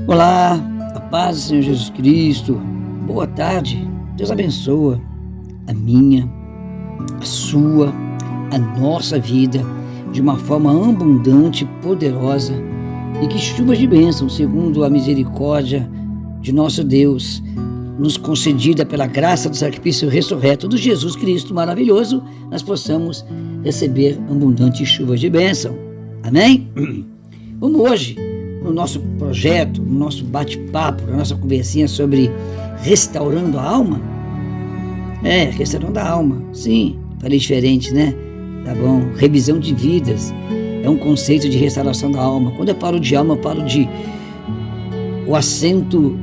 Olá, a paz do Senhor Jesus Cristo. Boa tarde. Deus abençoa a minha, a sua, a nossa vida de uma forma abundante, poderosa, e que chuvas de bênção, segundo a misericórdia de nosso Deus, nos concedida pela graça do sacrifício ressurreto do Jesus Cristo maravilhoso, nós possamos receber abundantes chuvas de bênção. Amém? Vamos hoje, no nosso projeto, no nosso bate-papo, na nossa conversinha sobre restaurando a alma. Restaurando a alma. Sim, falei diferente, né? Tá bom. Revisão de vidas. É um conceito de restauração da alma. Quando eu falo de alma, eu falo de o assento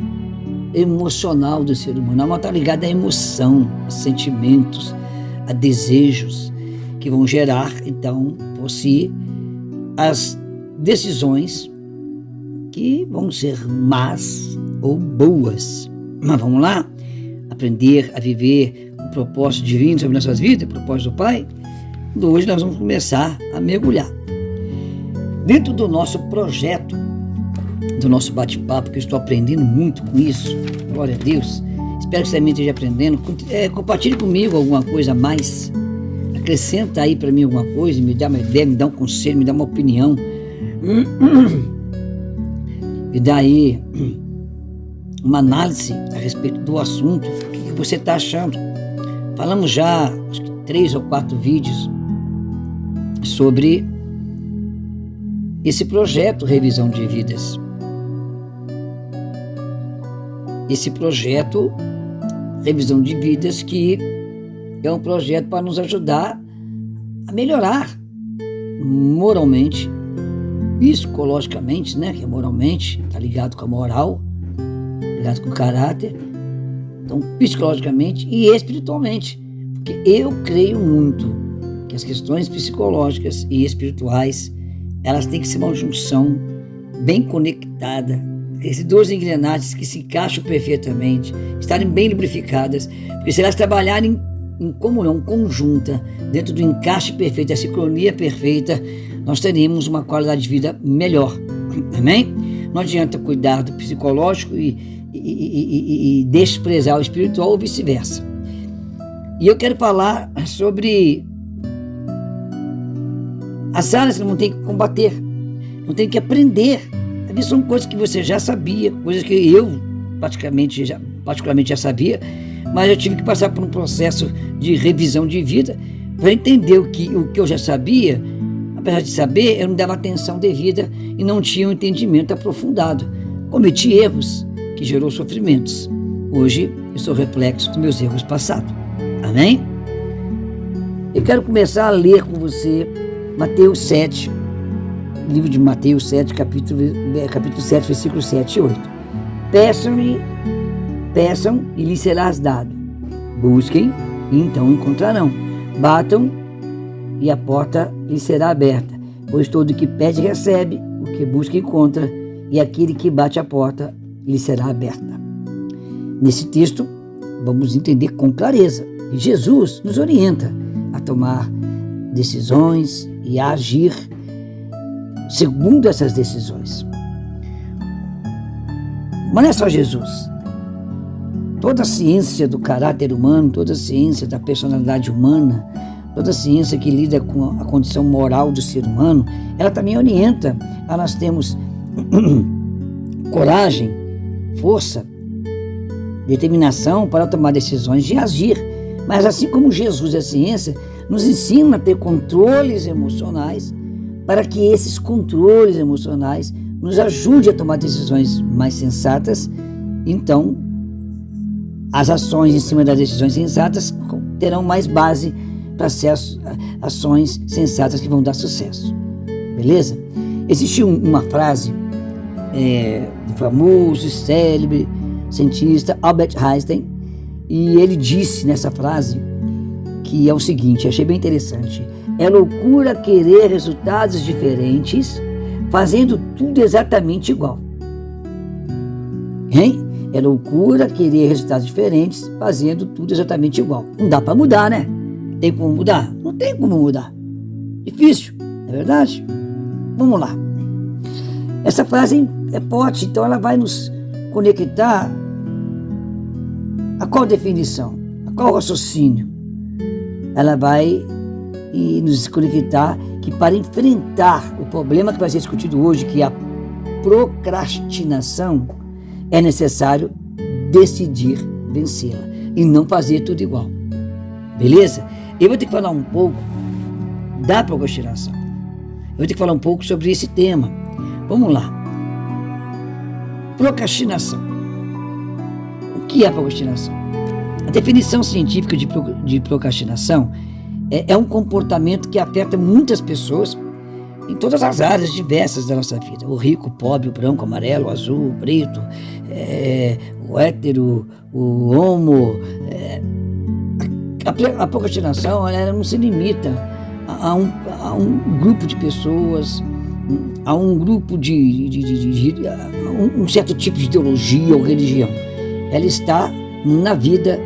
emocional do ser humano. A alma está ligada à emoção, a sentimentos, a desejos que vão gerar, então, por si, as decisões que vão ser más ou boas. Mas vamos lá? Aprender a viver o propósito divino sobre nossas vidas, o propósito do Pai? Então, hoje nós vamos começar a mergulhar. Dentro do nosso projeto, do nosso bate-papo, que eu estou aprendendo muito com isso, glória a Deus, espero que você também esteja aprendendo. Compartilhe comigo alguma coisa a mais, acrescenta aí para mim alguma coisa, me dá uma ideia, me dá um conselho, me dá uma opinião, me dá aí uma análise a respeito do assunto. O que você está achando? Falamos já, acho que 3 ou 4 vídeos sobre esse projeto Revisão de Vidas. Esse projeto Revisão de Vidas, que é um projeto para nos ajudar a melhorar moralmente, psicologicamente, né? Que moralmente está ligado com a moral, ligado com o caráter. Então, psicologicamente e espiritualmente. Porque eu creio muito que as questões psicológicas e espirituais, elas têm que ser uma junção bem conectada. Esses dois engrenagens que se encaixam perfeitamente, estarem bem lubrificadas. Porque se elas trabalharem em comunhão conjunta, dentro do encaixe perfeito, da sincronia perfeita, nós teremos uma qualidade de vida melhor. Amém? Não adianta cuidar do psicológico e desprezar o espiritual ou vice-versa. E eu quero falar sobre as áreas que não tem que combater, não tem que aprender. Às são coisas que você já sabia, coisas que eu particularmente já sabia, mas eu tive que passar por um processo de revisão de vida para entender o que eu já sabia. Apesar de saber, eu não dava atenção devida e não tinha um entendimento aprofundado. Cometi erros que gerou sofrimentos. Hoje, eu sou reflexo dos meus erros passados. Amém? Eu quero começar a ler com você Mateus 7, livro de Mateus 7, capítulo 7, versículo 7 e 8. Peçam e lhes será dado. Busquem e então encontrarão. Batam e a porta lhe será aberta, pois todo que pede recebe, o que busca encontra, e aquele que bate a porta lhe será aberta. Nesse texto, vamos entender com clareza que Jesus nos orienta a tomar decisões e a agir segundo essas decisões. Mas não é só Jesus. Toda a ciência do caráter humano, toda a ciência da personalidade humana, toda a ciência que lida com a condição moral do ser humano, ela também orienta a nós termos coragem, força, determinação para tomar decisões de agir. Mas assim como Jesus e a ciência nos ensinam a ter controles emocionais, para que esses controles emocionais nos ajudem a tomar decisões mais sensatas, então as ações em cima das decisões sensatas terão mais base para ser ações sensatas que vão dar sucesso. Beleza? Existe uma frase do famoso e célebre cientista Albert Einstein, e ele disse nessa frase que é o seguinte, achei bem interessante: é loucura querer resultados diferentes fazendo tudo exatamente igual. É loucura querer resultados diferentes fazendo tudo exatamente igual. Não dá para mudar, né? Tem como mudar? Não tem como mudar. Difícil, não é verdade? Vamos lá. Essa frase é forte, então ela vai nos conectar a qual definição, a qual raciocínio. Ela vai nos conectar que para enfrentar o problema que vai ser discutido hoje, que é a procrastinação, é necessário decidir vencê-la e não fazer tudo igual. Beleza? Eu vou ter que falar um pouco da procrastinação. Eu vou ter que falar um pouco sobre esse tema. Vamos lá. Procrastinação. O que é procrastinação? A definição científica de procrastinação é um comportamento que afeta muitas pessoas em todas as áreas diversas da nossa vida. O rico, o pobre, o branco, o amarelo, o azul, o preto, o hétero, o homo. A procrastinação ela não se limita a um grupo de pessoas, a um grupo a um certo tipo de ideologia ou religião. Ela está na vida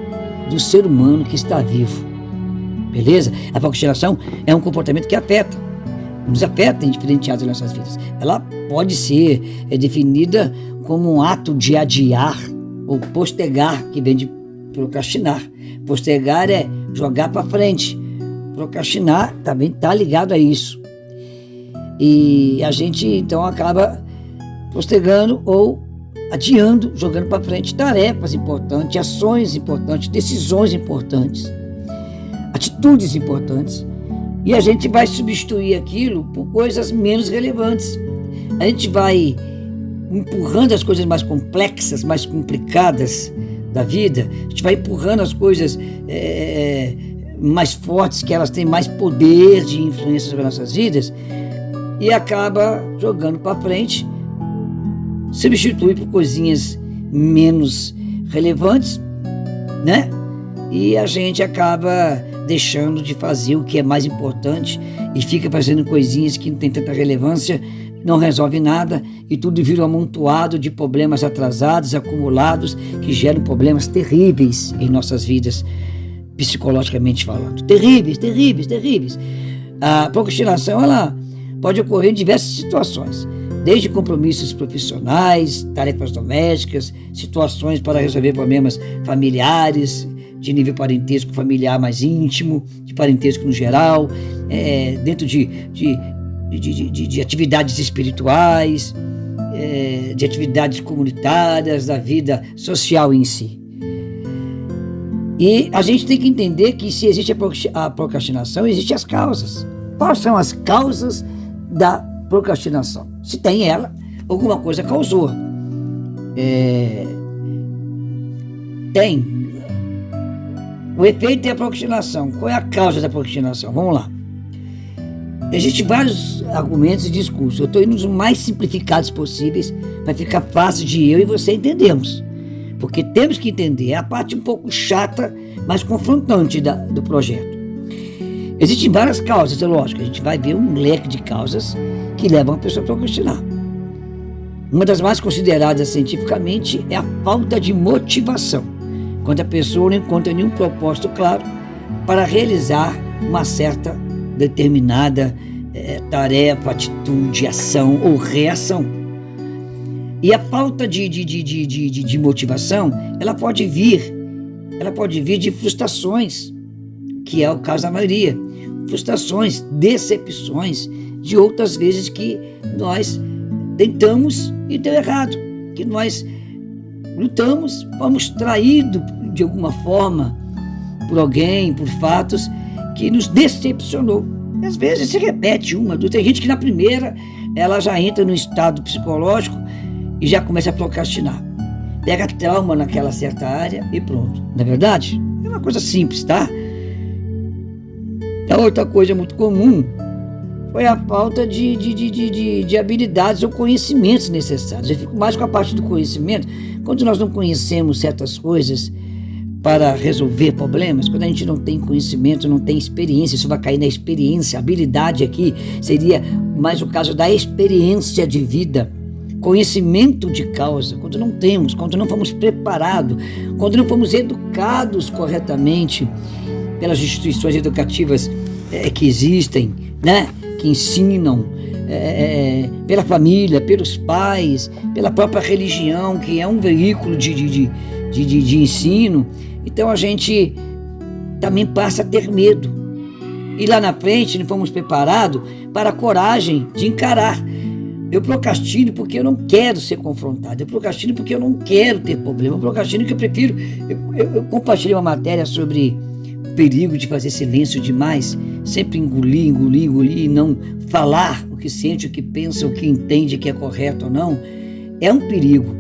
do ser humano que está vivo. Beleza? A procrastinação é um comportamento que nos afeta em diferentes áreas das nossas vidas. Ela pode ser definida como um ato de adiar ou postergar, que vem de procrastinar. Postergar é jogar para frente. Procrastinar também está ligado a isso. E a gente então acaba postergando ou adiando, jogando para frente tarefas importantes, ações importantes, decisões importantes, atitudes importantes. E a gente vai substituir aquilo por coisas menos relevantes. A gente vai empurrando as coisas mais complexas, mais complicadas da vida, a gente vai empurrando as coisas mais fortes, que elas têm mais poder de influência sobre as nossas vidas, e acaba jogando para frente, substitui por coisinhas menos relevantes, né? E a gente acaba deixando de fazer o que é mais importante e fica fazendo coisinhas que não tem tanta relevância, não resolve nada e tudo vira um amontoado de problemas atrasados, acumulados, que geram problemas terríveis em nossas vidas, psicologicamente falando. Terríveis, terríveis, terríveis. A procrastinação, ela pode ocorrer em diversas situações, desde compromissos profissionais, tarefas domésticas, situações para resolver problemas familiares, de nível parentesco familiar mais íntimo, de parentesco no geral, dentro de atividades espirituais, de atividades comunitárias, da vida social em si. E a gente tem que entender que se existe a procrastinação, existem as causas. Quais são as causas da procrastinação? Se tem ela, alguma coisa causou. Tem. O efeito é a procrastinação. Qual é a causa da procrastinação? Vamos lá. Existem vários argumentos e discursos. Eu estou indo nos mais simplificados possíveis para ficar fácil de eu e você entendermos. Porque temos que entender. É a parte um pouco chata, mas confrontante do projeto. Existem várias causas, é lógico. A gente vai ver um leque de causas que levam a pessoa a procrastinar. Uma das mais consideradas cientificamente é a falta de motivação. Quando a pessoa não encontra nenhum propósito claro para realizar uma certa determinada tarefa, atitude, ação ou reação. E a falta de motivação, ela pode vir de frustrações, que é o caso da maioria. Frustrações, decepções de outras vezes que nós tentamos e deu errado, que nós lutamos, fomos traídos de alguma forma por alguém, por fatos que nos decepcionou. E às vezes se repete uma, duas. Tem gente que na primeira ela já entra no estado psicológico e já começa a procrastinar. Pega trauma naquela certa área e pronto. Não é verdade? É uma coisa simples, tá? A outra coisa muito comum foi a falta de habilidades ou conhecimentos necessários. Eu fico mais com a parte do conhecimento. Quando nós não conhecemos certas coisas para resolver problemas, quando a gente não tem conhecimento, não tem experiência, isso vai cair na experiência. A habilidade aqui seria mais o caso da experiência de vida, conhecimento de causa. Quando não temos, quando não fomos preparados, quando não fomos educados corretamente pelas instituições educativas que existem, né? Que ensinam pela família, pelos pais, pela própria religião, que é um veículo de ensino. Então a gente também passa a ter medo. E lá na frente não fomos preparados para a coragem de encarar. Eu procrastino porque eu não quero ser confrontado. Eu procrastino porque eu não quero ter problema. Eu procrastino porque eu prefiro... Eu compartilhei uma matéria sobre o perigo de fazer silêncio demais. Sempre engolir e não falar o que sente, o que pensa, o que entende que é correto ou não. É um perigo.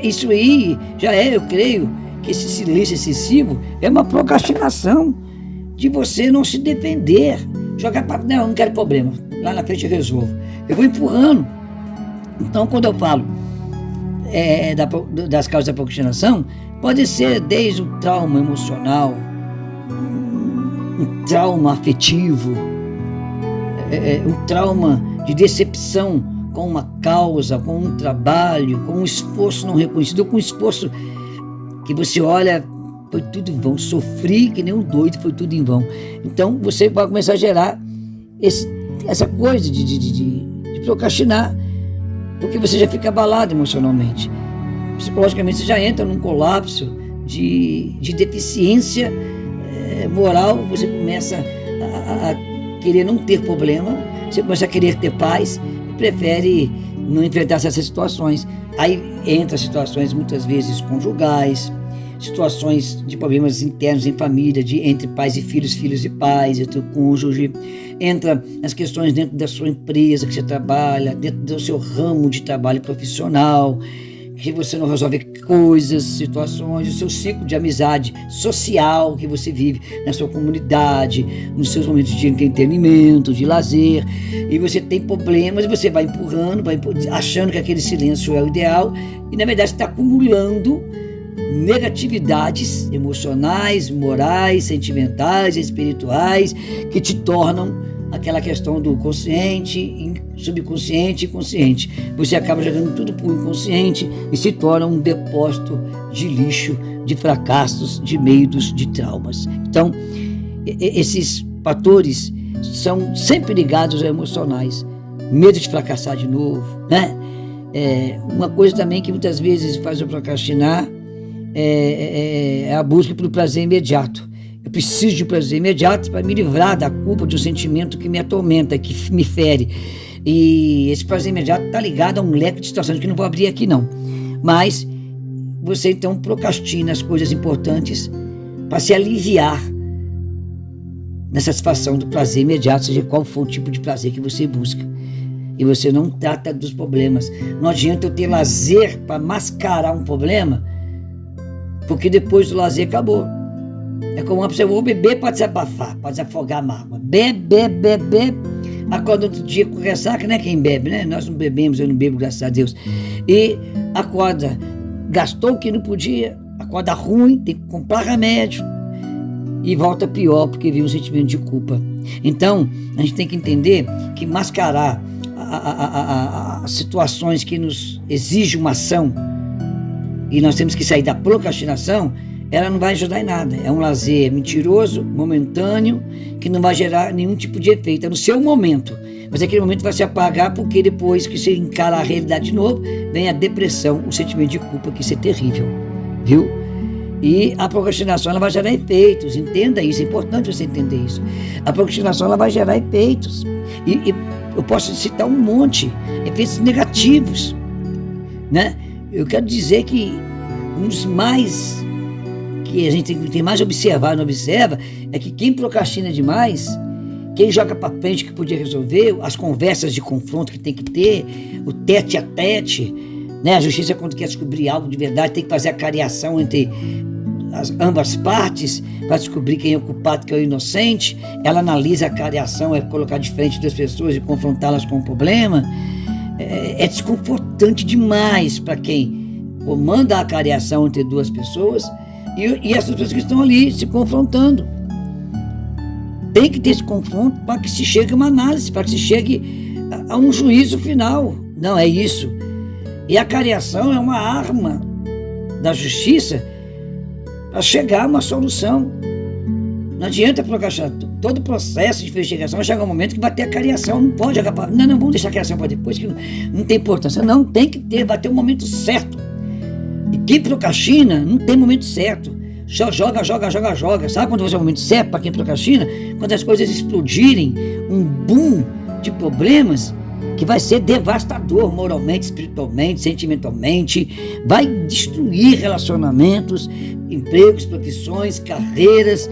Isso aí já eu creio que esse silêncio excessivo é uma procrastinação de você não se defender. Jogar para... Não, eu não quero problema. Lá na frente eu resolvo. Eu vou empurrando. Então, quando eu falo das causas da procrastinação, pode ser desde o trauma emocional, um trauma afetivo, um trauma de decepção com uma causa, com um trabalho, com um esforço não reconhecido, com um esforço que você olha, foi tudo em vão, sofri que nem um doido, foi tudo em vão. Então, você vai começar a gerar essa coisa de procrastinar, porque você já fica abalado emocionalmente. Psicologicamente você já entra num colapso de deficiência moral. Você começa a querer não ter problema, você começa a querer ter paz e prefere não enfrentar essas situações. Aí entra situações muitas vezes conjugais, situações de problemas internos em família, entre pais e filhos, filhos e pais, entre o cônjuge. Entra as questões dentro da sua empresa que você trabalha, dentro do seu ramo de trabalho profissional, que você não resolve coisas, situações, o seu ciclo de amizade social que você vive na sua comunidade, nos seus momentos de entretenimento, de lazer, e você tem problemas e você vai empurrando, achando que aquele silêncio é o ideal, e na verdade você está acumulando negatividades emocionais, morais, sentimentais, espirituais, que te tornam aquela questão do consciente, subconsciente e consciente. Você acaba jogando tudo para o inconsciente e se torna um depósito de lixo, de fracassos, de medos, de traumas. Então, esses fatores são sempre ligados a emocionais. Medo de fracassar de novo, né? Uma coisa também que muitas vezes faz eu procrastinar é a busca pelo prazer imediato. Eu preciso de prazer imediato para me livrar da culpa de um sentimento que me atormenta, que me fere. E esse prazer imediato está ligado a um leque de situações que não vou abrir aqui não. Mas você então procrastina as coisas importantes para se aliviar na satisfação do prazer imediato, seja qual for o tipo de prazer que você busca. E você não trata dos problemas. Não adianta eu ter lazer para mascarar um problema, porque depois do lazer acabou. É como uma pessoa, eu vou beber para desabafar, para desafogar a mágoa. Bebe, acorda outro dia com ressaca, né? Quem bebe, né? Nós não bebemos, eu não bebo, graças a Deus. E acorda, gastou o que não podia, acorda ruim, tem que comprar remédio e volta pior, porque vem um sentimento de culpa. Então, a gente tem que entender que mascarar as situações que nos exigem uma ação e nós temos que sair da procrastinação, ela não vai ajudar em nada. É um lazer mentiroso, momentâneo, que não vai gerar nenhum tipo de efeito. É no seu momento. Mas aquele momento vai se apagar, porque depois que você encara a realidade de novo, vem a depressão, o sentimento de culpa, que isso é terrível. Viu? E a procrastinação ela vai gerar efeitos. Entenda isso, é importante você entender isso. A procrastinação ela vai gerar efeitos. E eu posso citar um monte, efeitos negativos, né? Eu quero dizer que um dos mais que a gente tem mais observado, não observa, é que quem procrastina demais, quem joga para frente que podia resolver, as conversas de confronto que tem que ter, o tete a tete, né? A justiça, quando quer descobrir algo de verdade, tem que fazer a cariação entre ambas partes para descobrir quem é o culpado, quem é o inocente. Ela analisa a cariação, é colocar de frente das pessoas e confrontá-las com o problema. É desconfortante demais para quem comanda a cariação entre duas pessoas e essas pessoas que estão ali se confrontando. Tem que ter esse confronto para que se chegue a uma análise, para que se chegue a um juízo final. Não, é isso. E a cariação é uma arma da justiça para chegar a uma solução. Não adianta procrastinar. Todo o processo de investigação vai chegar um momento que vai ter a cariação. Não pode jogar para... Não, vamos deixar a cariação para depois, que não tem importância. Não, tem que ter, vai ter um momento certo. E quem procrastina não tem momento certo. Só joga. Sabe quando vai ser o momento certo para quem procrastina? Quando as coisas explodirem, um boom de problemas que vai ser devastador moralmente, espiritualmente, sentimentalmente, vai destruir relacionamentos, empregos, profissões, carreiras,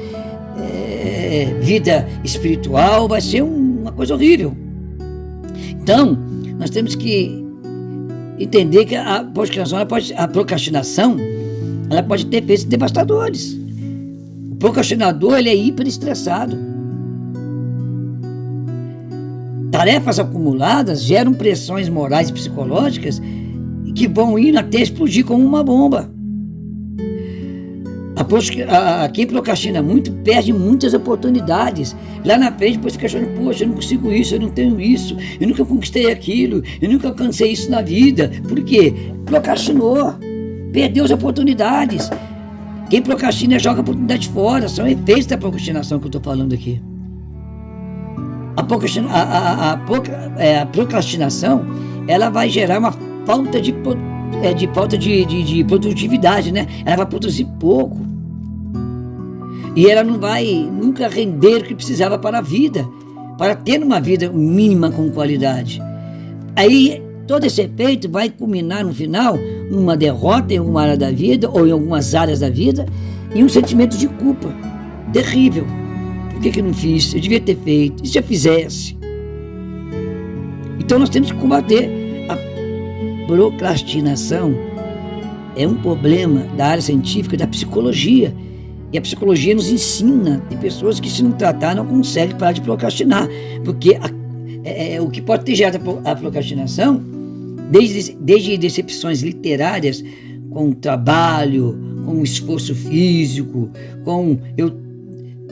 vida espiritual, vai ser uma coisa horrível. Então, nós temos que entender que a procrastinação ela pode ter efeitos devastadores. O procrastinador ele é hiperestressado. Tarefas acumuladas geram pressões morais e psicológicas que vão indo até explodir como uma bomba. Quem procrastina muito perde muitas oportunidades. Lá na frente depois se questiona, poxa, eu não consigo isso, eu não tenho isso, eu nunca conquistei aquilo, eu nunca alcancei isso na vida. Por quê? Procrastinou, perdeu as oportunidades. Quem procrastina joga a oportunidade fora. São efeitos da procrastinação que eu estou falando aqui. A procrastinação ela vai gerar uma falta de produtividade, né? Ela vai produzir pouco e ela não vai nunca render o que precisava para a vida, para ter uma vida mínima com qualidade. Aí todo esse efeito vai culminar no final numa derrota em alguma área da vida ou em algumas áreas da vida e um sentimento de culpa terrível. Por que eu não fiz? Eu devia ter feito. E se eu fizesse? Então nós temos que combater. A procrastinação é um problema da área científica da psicologia. E a psicologia nos ensina. Tem pessoas que, se não tratar, não conseguem parar de procrastinar. Porque o que pode ter gerado a procrastinação, desde decepções literárias, com trabalho, com esforço físico, com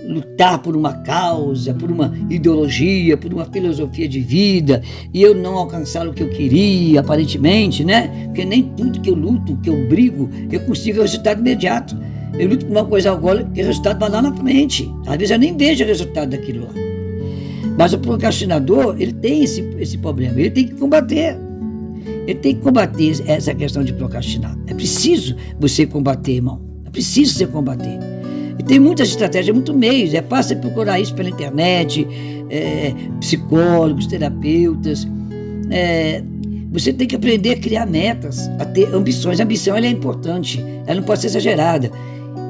lutar por uma causa, por uma ideologia, por uma filosofia de vida, e eu não alcançar o que eu queria, aparentemente, né? Porque nem tudo que eu luto, que eu brigo, eu consigo resultado imediato. Eu luto por uma coisa agora, que o resultado vai lá na frente. Às vezes eu nem vejo o resultado daquilo lá. Mas o procrastinador, ele tem esse problema, ele tem que combater. Ele tem que combater essa questão de procrastinar. É preciso você combater, irmão. É preciso você combater. E tem muitas estratégias, muitos meios. É fácil procurar isso pela internet, psicólogos, terapeutas. Você tem que aprender a criar metas, a ter ambições. A ambição ela é importante, ela não pode ser exagerada.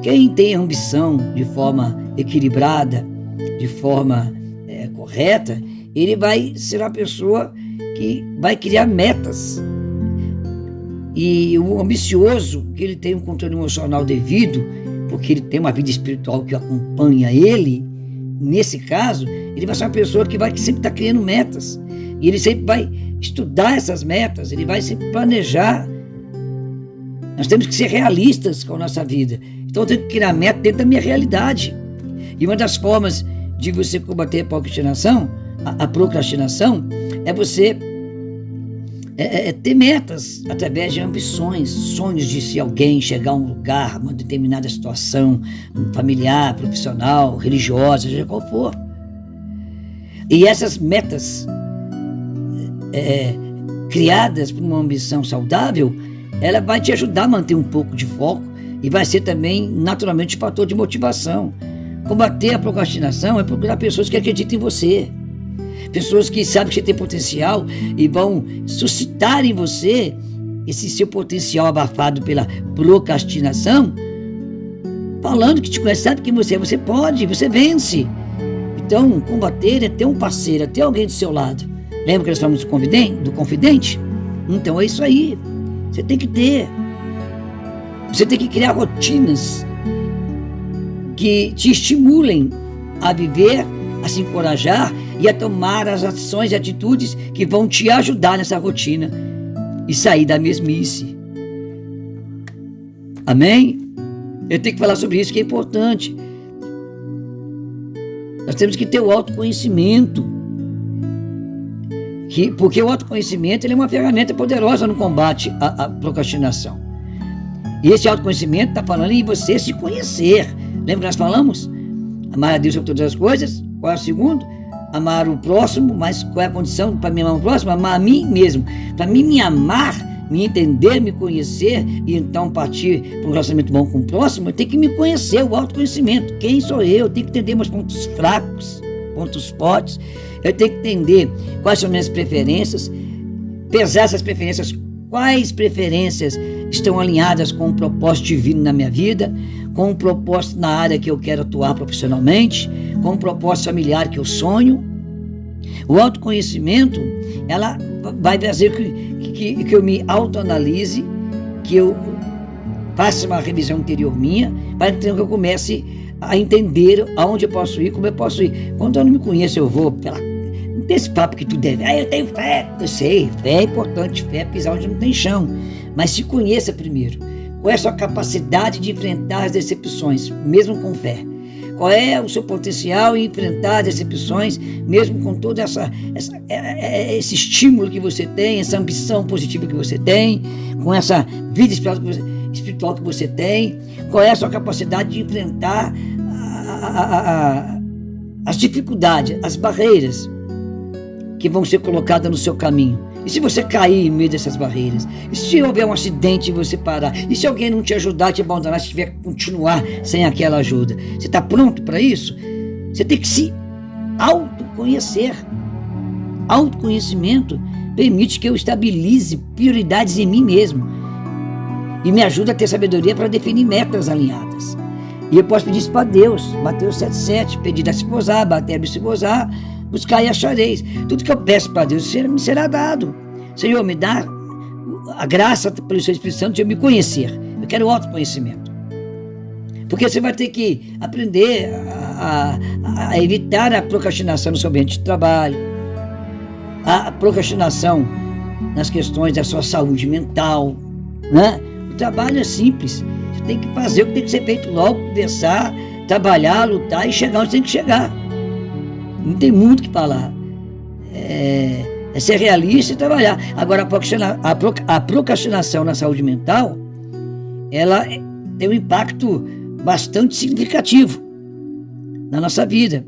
Quem tem ambição de forma equilibrada, de forma correta, ele vai ser uma pessoa que vai criar metas. E o ambicioso, que ele tem um controle emocional devido, porque ele tem uma vida espiritual que acompanha ele, nesse caso, ele vai ser uma pessoa que vai sempre estar criando metas. E ele sempre vai estudar essas metas, ele vai sempre planejar. Nós temos que ser realistas com a nossa vida. Então eu tenho que criar meta dentro da minha realidade. E uma das formas de você combater a procrastinação é você ter metas através de ambições, sonhos de se alguém chegar a um lugar, uma determinada situação familiar, profissional, religiosa, seja qual for. E essas metas criadas por uma ambição saudável, ela vai te ajudar a manter um pouco de foco e vai ser também naturalmente um fator de motivação. Combater a procrastinação é procurar pessoas que acreditem em você, pessoas que sabem que você tem potencial e vão suscitar em você esse seu potencial abafado pela procrastinação, falando que te conhece, sabe quem você é, você pode, você vence. Então, combater é ter um parceiro, é ter alguém do seu lado. Lembra que nós falamos do confidente? Então é isso aí. Você tem que ter. Você tem que criar rotinas que te estimulem a viver, a se encorajar e a tomar as ações e atitudes que vão te ajudar nessa rotina e sair da mesmice. Amém? Eu tenho que falar sobre isso, que é importante. Nós temos que ter o autoconhecimento, porque o autoconhecimento ele é uma ferramenta poderosa no combate à procrastinação. E esse autoconhecimento está falando em você se conhecer. Lembra que nós falamos? Amar a Deus sobre todas as coisas. Qual é o segundo? Amar o próximo. Mas qual é a condição para me amar o próximo? Amar a mim mesmo. Para mim me amar, me entender, me conhecer e então partir para um relacionamento bom com o próximo, eu tenho que me conhecer, o autoconhecimento. Quem sou eu? Eu tenho que entender meus pontos fracos, pontos fortes. Eu tenho que entender quais são minhas preferências, pesar essas preferências, quais preferências estão alinhadas com o propósito divino na minha vida, com o propósito na área que eu quero atuar profissionalmente, com o propósito familiar que eu sonho. O autoconhecimento, ela vai fazer que eu me autoanalise, que eu faça uma revisão interior minha, para então que eu comece a entender aonde eu posso ir, como eu posso ir. Quando eu não me conheço, eu vou pela... Não tem esse papo que tu deve. Eu tenho fé. Eu sei, fé é importante, fé é pisar onde não tem chão. Mas se conheça primeiro. Qual é a sua capacidade de enfrentar as decepções, mesmo com fé? Qual é o seu potencial em enfrentar as decepções, mesmo com todo esse estímulo que você tem, essa ambição positiva que você tem, com essa vida espiritual que você tem? Qual é a sua capacidade de enfrentar as dificuldades, as barreiras que vão ser colocadas no seu caminho? E se você cair em meio dessas barreiras? E se houver um acidente e você parar? E se alguém não te ajudar, te abandonar, se tiver que continuar sem aquela ajuda? Você está pronto para isso? Você tem que se autoconhecer. Autoconhecimento permite que eu estabilize prioridades em mim mesmo e me ajuda a ter sabedoria para definir metas alinhadas. E eu posso pedir isso para Deus. Mateus 7,7, pedir a se gozar, bater a se gozar, buscar e achareis. Tudo que eu peço para Deus me será dado. Senhor, me dá a graça pelo seu Espírito Santo de eu me conhecer. Eu quero autoconhecimento. Porque você vai ter que aprender a evitar a procrastinação no seu ambiente de trabalho, a procrastinação nas questões da sua saúde mental, né? O trabalho é simples. Você tem que fazer o que tem que ser feito logo, conversar, trabalhar, lutar e chegar onde tem que chegar. Não tem muito o que falar. É ser realista e trabalhar. Agora, a procrastinação na saúde mental, ela tem um impacto bastante significativo na nossa vida.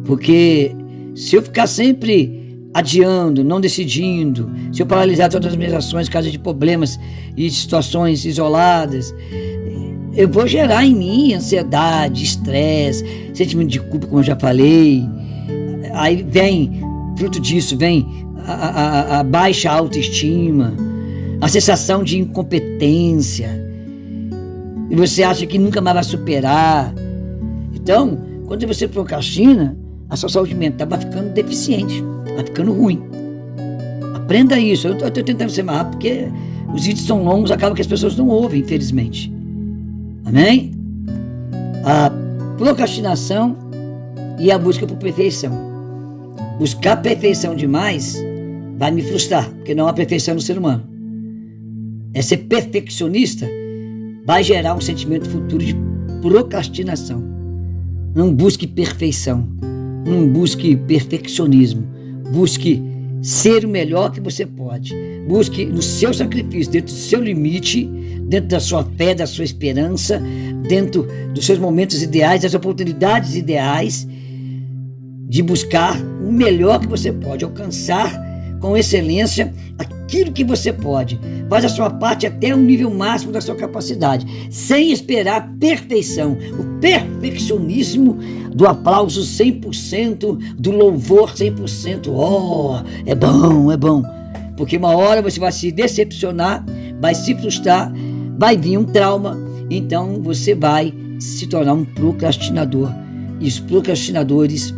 Porque se eu ficar sempre adiando, não decidindo, se eu paralisar todas as minhas ações por causa de problemas e situações isoladas, eu vou gerar em mim ansiedade, estresse, sentimento de culpa, como eu já falei. Aí vem, fruto disso, vem a baixa autoestima, a sensação de incompetência. E você acha que nunca mais vai superar. Então, quando você procrastina, a sua saúde mental vai ficando deficiente, vai ficando ruim. Aprenda isso. Eu estou tentando ser mais rápido, porque os vídeos são longos, acaba que as pessoas não ouvem, infelizmente. Amém? A procrastinação e a busca por perfeição. Buscar perfeição demais vai me frustrar, porque não há perfeição no ser humano. Ser perfeccionista vai gerar um sentimento futuro de procrastinação. Não busque perfeição, não busque perfeccionismo, busque ser o melhor que você pode. Busque no seu sacrifício, dentro do seu limite, dentro da sua fé, da sua esperança, dentro dos seus momentos ideais, das oportunidades ideais, de buscar o melhor que você pode, alcançar com excelência aquilo que você pode. Faz a sua parte até o nível máximo da sua capacidade, sem esperar a perfeição, o perfeccionismo do aplauso 100%, do louvor 100%. Oh, é bom, é bom. Porque uma hora você vai se decepcionar, vai se frustrar, vai vir um trauma, então você vai se tornar um procrastinador. E os procrastinadores,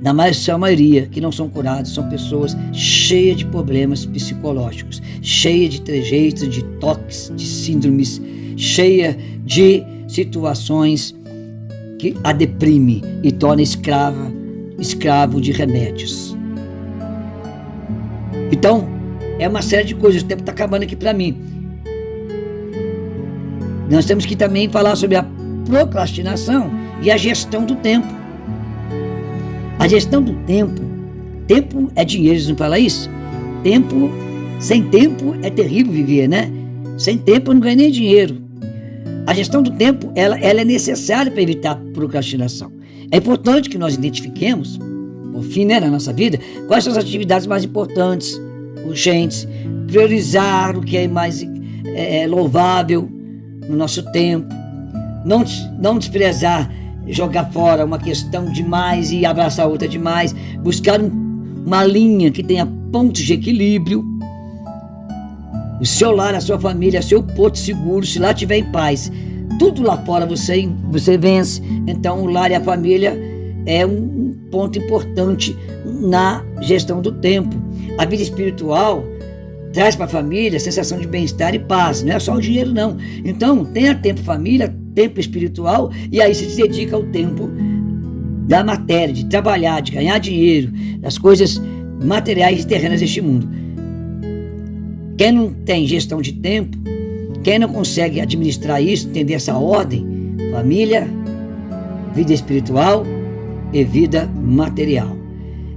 na sua maioria, que não são curados, são pessoas cheias de problemas psicológicos, cheias de trejeitos, de toques, de síndromes, cheias de situações que a deprime e torna escravo de remédios. Então, é uma série de coisas. O tempo está acabando aqui para mim. Nós temos que também falar sobre a procrastinação e a gestão do tempo. A gestão do tempo. Tempo é dinheiro, eles não falam isso? Sem tempo é terrível viver, né? Sem tempo eu não ganho nem dinheiro. A gestão do tempo, ela é necessária para evitar procrastinação. É importante que nós identifiquemos, por fim, na nossa vida, quais são as atividades mais importantes, urgentes, priorizar o que é mais louvável no nosso tempo, não desprezar, jogar fora uma questão demais e abraçar outra demais, buscar uma linha que tenha pontos de equilíbrio. O seu lar, a sua família, seu porto seguro, se lá estiver em paz, tudo lá fora você vence. Então o lar e a família é um ponto importante na gestão do tempo. A vida espiritual traz para a família a sensação de bem-estar e paz, não é só o dinheiro não. Então tenha tempo família, tempo espiritual, e aí se dedica ao tempo da matéria, de trabalhar, de ganhar dinheiro, das coisas materiais e terrenas deste mundo. Quem não tem gestão de tempo, quem não consegue administrar isso, entender essa ordem, família, vida espiritual e vida material.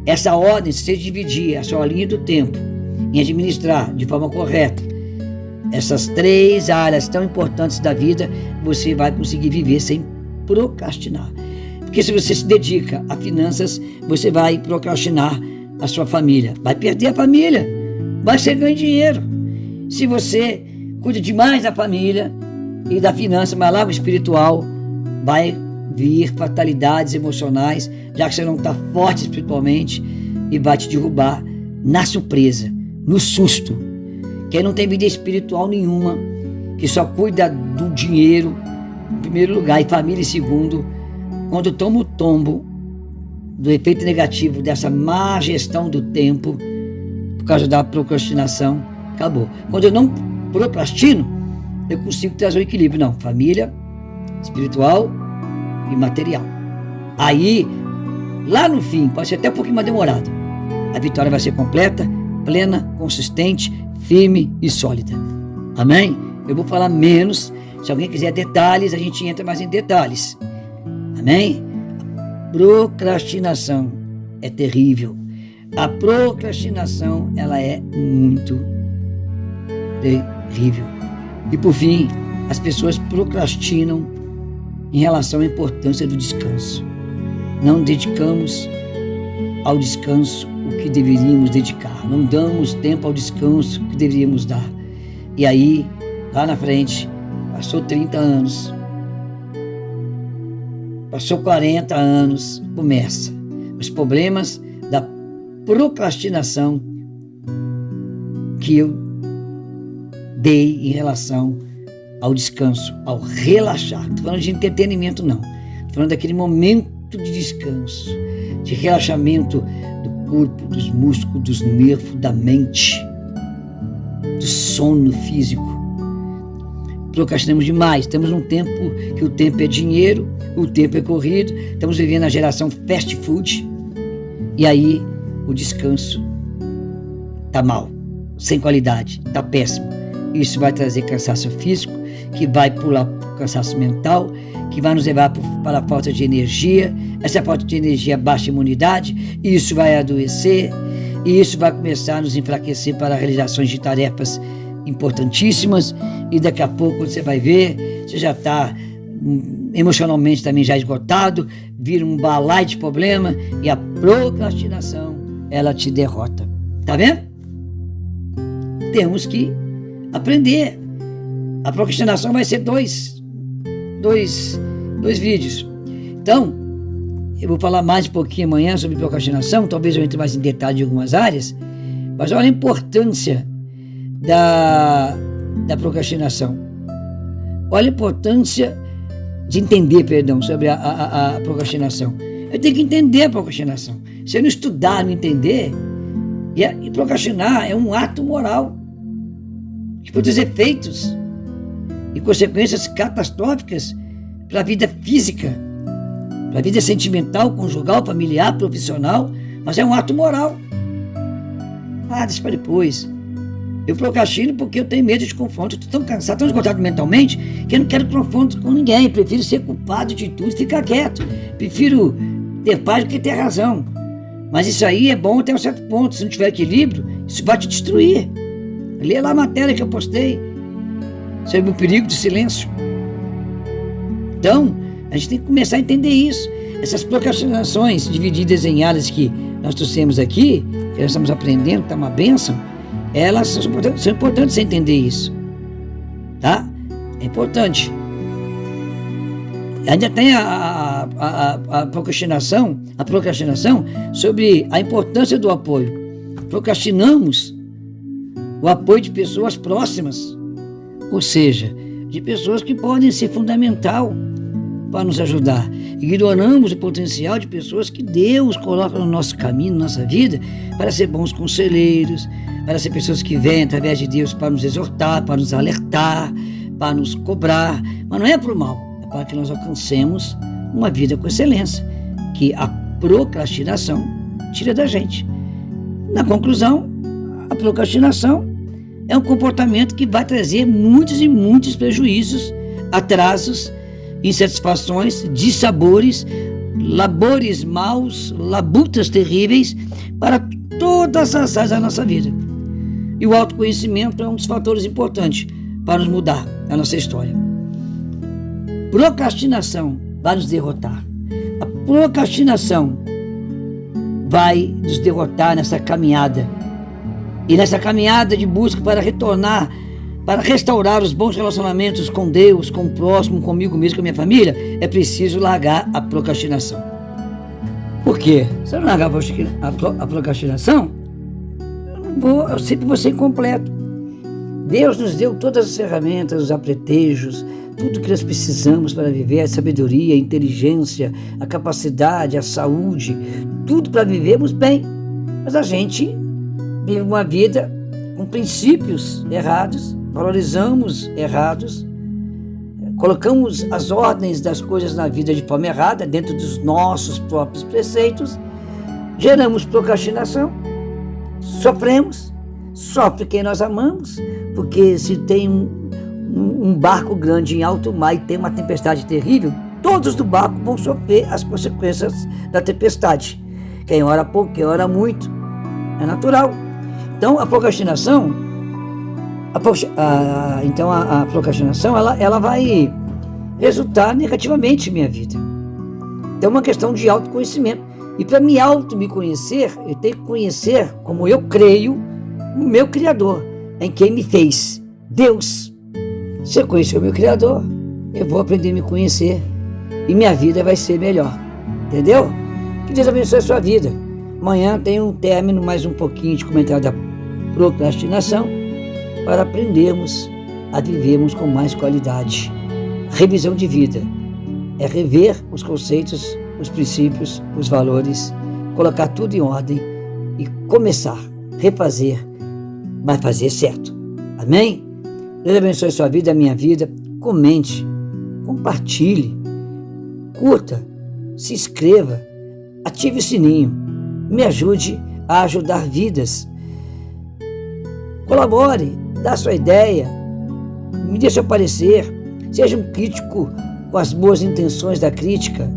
Essa ordem, se você dividir a sua linha do tempo em administrar de forma correta essas 3 áreas tão importantes da vida, você vai conseguir viver sem procrastinar. Porque se você se dedica a finanças, você vai procrastinar a sua família. Vai perder a família, vai ser ganhar dinheiro. Se você cuida demais da família e da finança, mas lá no espiritual, vai vir fatalidades emocionais, já que você não está forte espiritualmente, e vai te derrubar na surpresa, no susto. Quem não tem vida espiritual nenhuma, que só cuida do dinheiro em primeiro lugar e família em segundo, quando toma o tombo do efeito negativo dessa má gestão do tempo, por causa da procrastinação, acabou. Quando eu não procrastino, eu consigo trazer o equilíbrio. Não, família, espiritual e material. Aí, lá no fim, pode ser até um pouquinho mais demorado, a vitória vai ser completa, plena, consistente, firme e sólida. Amém? Eu vou falar menos. Se alguém quiser detalhes, a gente entra mais em detalhes. Amém? A procrastinação é terrível. A procrastinação, ela é muito terrível. E por fim, as pessoas procrastinam em relação à importância do descanso. Não dedicamos ao descanso o que deveríamos dedicar. Não damos tempo ao descanso que deveríamos dar. E aí, lá na frente, passou 30 anos, passou 40 anos, começa os problemas da procrastinação que eu dei em relação ao descanso, ao relaxar. Não estou falando de entretenimento, não. Estou falando daquele momento de descanso, de relaxamento do corpo, dos músculos, dos nervos, da mente, do sono físico. Procrastinamos demais. Estamos num tempo que o tempo é dinheiro, o tempo é corrido, estamos vivendo a geração fast food, e aí o descanso está mal, sem qualidade, está péssimo. Isso vai trazer cansaço físico, que vai pular para o cansaço mental, que vai nos levar para a falta de energia. Essa falta de energia baixa imunidade, e isso vai adoecer, e isso vai começar a nos enfraquecer para realizações de tarefas importantíssimas, e daqui a pouco você vai ver, você já está emocionalmente também já esgotado, vira um balaio de problema, e a procrastinação, ela te derrota. Tá vendo? Temos que aprender. A procrastinação vai ser dois vídeos. Então, eu vou falar mais um pouquinho amanhã sobre procrastinação, talvez eu entre mais em detalhe em algumas áreas, mas olha a importância da procrastinação. Olha a importância de entender, sobre a procrastinação. Eu tenho que entender a procrastinação. Se eu não estudar, não entender, e procrastinar é um ato moral que produz efeitos e consequências catastróficas para a vida física, para a vida sentimental, conjugal, familiar, profissional, mas é um ato moral. Deixa para depois. Eu procrastino porque eu tenho medo de confronto. Estou tão cansado, tão esgotado mentalmente, que eu não quero confronto com ninguém. Prefiro ser culpado de tudo e ficar quieto. Prefiro ter paz do que ter razão. Mas isso aí é bom até um certo ponto. Se não tiver equilíbrio, isso vai te destruir. Lê lá a matéria que eu postei sobre o perigo do silêncio. Então, a gente tem que começar a entender isso. Essas procrastinações divididas em áreas que nós trouxemos aqui, que nós estamos aprendendo, que está uma bênção, elas são importantes você entender isso. Tá? É importante. Ainda tem a procrastinação sobre a importância do apoio. Procrastinamos o apoio de pessoas próximas, ou seja, de pessoas que podem ser fundamental para nos ajudar. Ignoramos o potencial de pessoas que Deus coloca no nosso caminho, na nossa vida, para ser bons conselheiros, para ser pessoas que vêm através de Deus para nos exortar, para nos alertar, para nos cobrar, mas não é para o mal, é para que nós alcancemos uma vida com excelência, que a procrastinação tira da gente. Na conclusão, a procrastinação é um comportamento que vai trazer muitos e muitos prejuízos, atrasos, insatisfações, dissabores, labores maus, labutas terríveis para todas as áreas da nossa vida. E o autoconhecimento é um dos fatores importantes para nos mudar a nossa história. Procrastinação vai nos derrotar. A procrastinação vai nos derrotar nessa caminhada. E nessa caminhada de busca para retornar, para restaurar os bons relacionamentos com Deus, com o próximo, comigo mesmo, com a minha família, é preciso largar a procrastinação. Por quê? Se eu não largar a procrastinação, eu sempre vou ser incompleto. Deus nos deu todas as ferramentas, os apretejos, tudo que nós precisamos para viver, a sabedoria, a inteligência, a capacidade, a saúde, tudo para vivermos bem. Mas a gente vive uma vida com princípios errados, valorizamos errados, colocamos as ordens das coisas na vida de forma errada, dentro dos nossos próprios preceitos, geramos procrastinação, sofre quem nós amamos, porque se tem um barco grande em alto mar e tem uma tempestade terrível, todos do barco vão sofrer as consequências da tempestade. Quem ora pouco, quem ora muito, é natural. Então a procrastinação, ela vai resultar negativamente em minha vida. Então é uma questão de autoconhecimento. E para me conhecer, eu tenho que conhecer, como eu creio, o meu Criador, em quem me fez, Deus. Se eu conhecer o meu Criador, eu vou aprender a me conhecer e minha vida vai ser melhor. Entendeu? Que Deus abençoe a sua vida. Amanhã tem um término, mais um pouquinho de comentário da procrastinação, para aprendermos a vivermos com mais qualidade. Revisão de vida é rever os conceitos, os princípios, os valores, colocar tudo em ordem e começar, refazer, mas fazer certo. Amém? Deus abençoe a sua vida, a minha vida. Comente, compartilhe, curta, se inscreva, ative o sininho, me ajude a ajudar vidas. Colabore, dá sua ideia, me dê seu parecer, seja um crítico com as boas intenções da crítica,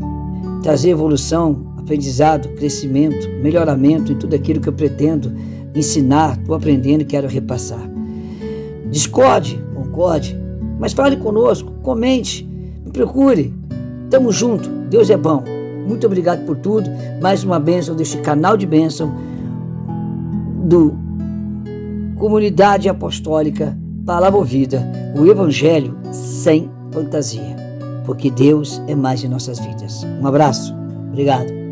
trazer evolução, aprendizado, crescimento, melhoramento em tudo aquilo que eu pretendo ensinar, estou aprendendo e quero repassar. Discorde, concorde, mas fale conosco, comente, me procure, estamos juntos, Deus é bom. Muito obrigado por tudo, mais uma bênção deste canal de bênção do Comunidade Apostólica Palavra Ouvida, o Evangelho sem fantasia, porque Deus é mais em nossas vidas. Um abraço, obrigado.